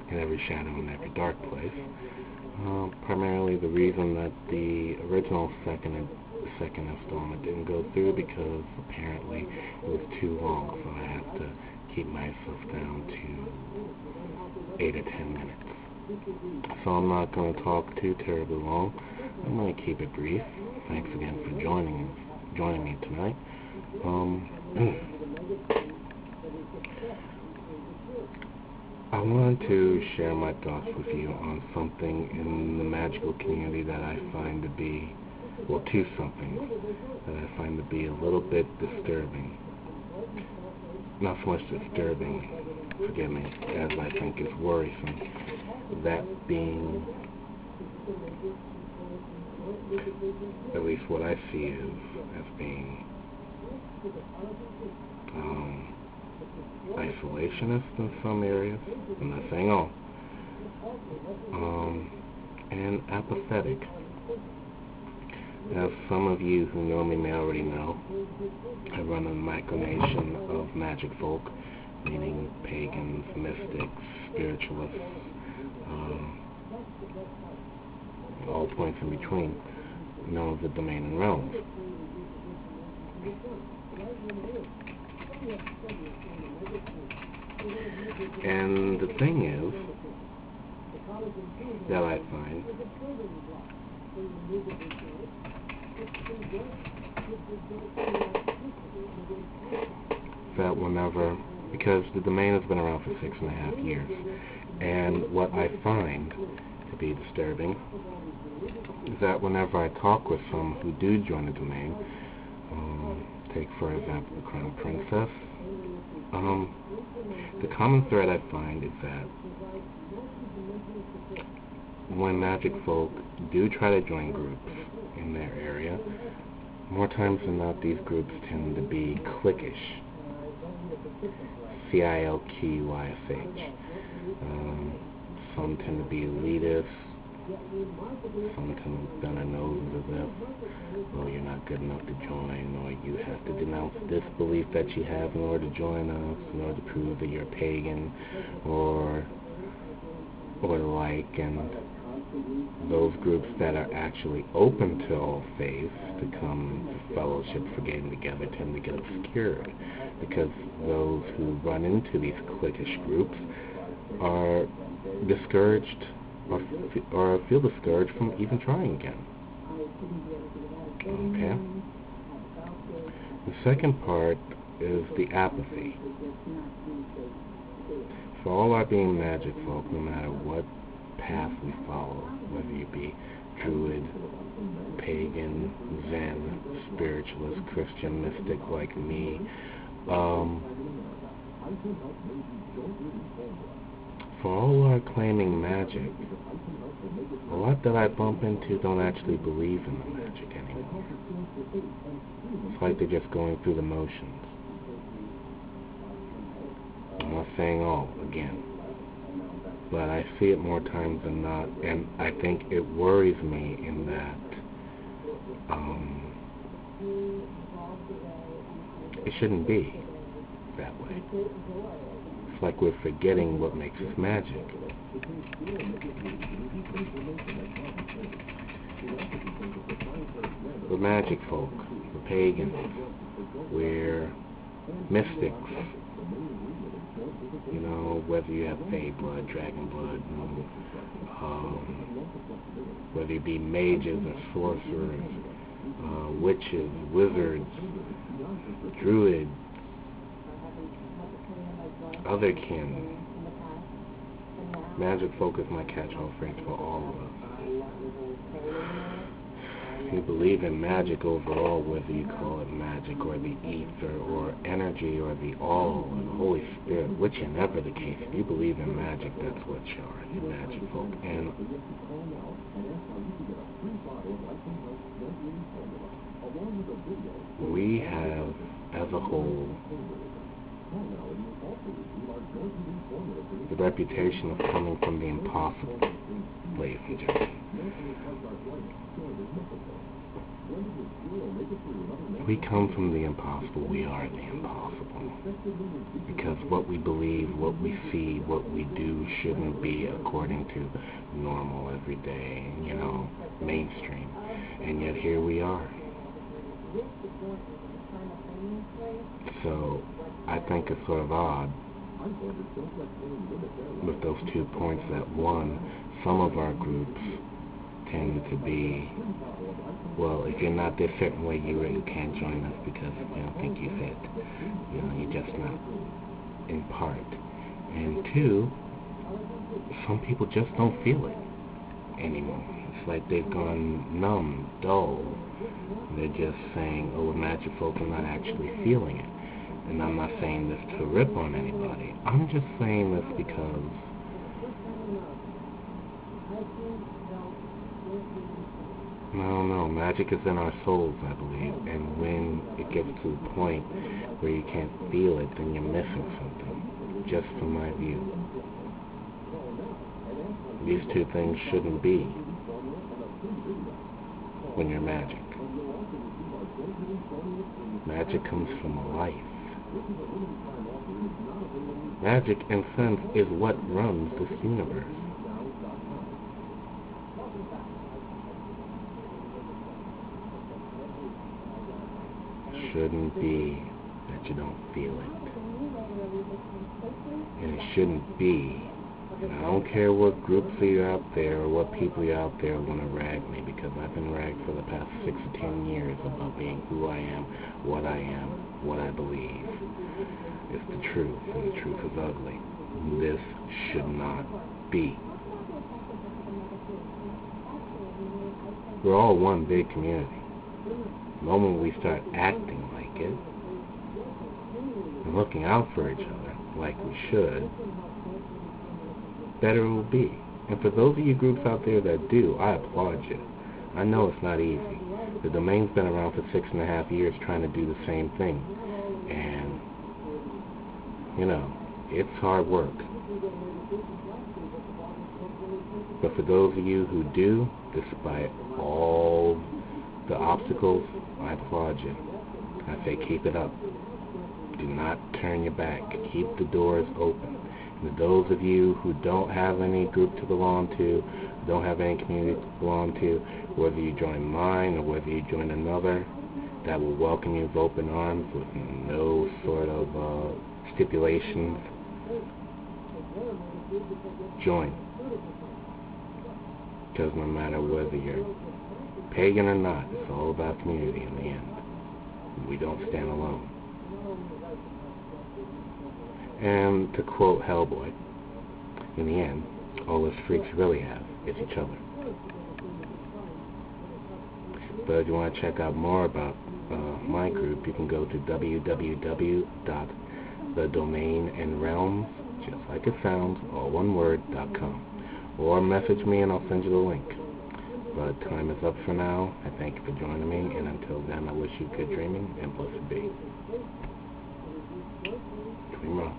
in every shadow and every dark place. Primarily the reason that the original second installment didn't go through because apparently it was too long, so I have to keep myself down to 8 or 10 minutes. So I'm not going to talk too terribly long. I'm going to keep it brief. Thanks again for joining me tonight. I wanted to share my thoughts with you on something in the magical community that I find to be, well, two somethings that I find to be a little bit disturbing. Not so much disturbing, forgive me, as I think is worrisome. That being, at least what I see as being isolationist in some areas, I'm not saying all, and apathetic. As some of you who know me may already know, I run a micronation of magic folk, meaning pagans, mystics, spiritualists, all points in between, known as the domain and realms. And the thing is that I find that whenever, because the domain has been around for 6.5 years, and what I find to be disturbing is that whenever I talk with some who do join the domain, take for example the Crown Princess, the common thread I find is that when magic folk do try to join groups in their area, more times than not these groups tend to be cliquish. C-I-L-Q-I-S-H. Some tend to be elitist. Some tend to look down their noses as if, well, you're not good enough to join, or you have to denounce this belief that you have in order to join us, in order to prove that you're a pagan, or the like. And those groups that are actually open to all faiths to come to fellowship for getting together tend to get obscured, because those who run into these cliquish groups are discouraged or feel discouraged from even trying again. Okay? The second part is the apathy. For all our being magic folk, no matter what path we follow, whether you be druid, pagan, zen, spiritualist, Christian, mystic like me, for all our claiming magic, a lot that I bump into don't actually believe in the magic anymore. It's like they're just going through the motions. I'm not saying all, again, but I see it more times than not, and I think it worries me in that it shouldn't be that way. It's like we're forgetting what makes us magic. We're magic folk, we're pagans, we're mystics. You know, whether you have Fae blood, dragon blood, whether you be mages or sorcerers, witches, wizards, druids, other kin. Magic folk is my catch-all phrase for all of us. If you believe in magic overall, whether you call it magic or the ether or energy or the all or the Holy Spirit, whichever the case, if you believe in magic, that's what you are. You're magic folk. And we have, as a whole, the reputation of coming from the impossible. ladies and gentlemen. We come from the impossible, we are the impossible. Because what we believe, what we see, what we do shouldn't be according to normal, everyday, mainstream. And yet here we are. So I think it's sort of odd with those 2 points that, one, some of our groups tend to be, well, if you're not this certain way, you can't join us because we don't think you fit. You're just not in part. And two, some people just don't feel it anymore. It's like they've gone numb, dull. They're just saying, oh, we're magic folks, I'm not actually feeling it. And I'm not saying this to rip on anybody. I'm just saying this because I don't know, magic is in our souls, I believe, and when it gets to the point where you can't feel it, then you're missing something, just from my view. These two things shouldn't be when you're magic. Magic comes from life. Magic, in a sense, is what runs this universe. Shouldn't be that you don't feel it. And it shouldn't be, and I don't care what groups are out there or what people are out there want to rag me, because I've been ragged for the past 6 or 10 years about being who I am, what I believe. It's the truth, and the truth is ugly. This should not be. We're all one big community. The moment we start acting like it and looking out for each other like we should, better it will be. And for those of you groups out there that do, I applaud you. I know it's not easy. The domain's been around for 6.5 years trying to do the same thing. And, it's hard work. But for those of you who do, despite all the obstacles, I applaud you. I say keep it up. Do not turn your back. Keep the doors open. And those of you who don't have any group to belong to, don't have any community to belong to, whether you join mine or whether you join another, that will welcome you with open arms with no sort of stipulations, join. Because no matter whether you're pagan or not, it's all about community in the end. We don't stand alone. And to quote Hellboy, in the end, all us freaks really have is each other. But if you want to check out more about my group, you can go to www.thedomainandrealms, just like it sounds, all one word, .com. Or message me and I'll send you the link. But time is up for now. I thank you for joining me, and until then, I wish you good dreaming and blessed be. Dream on.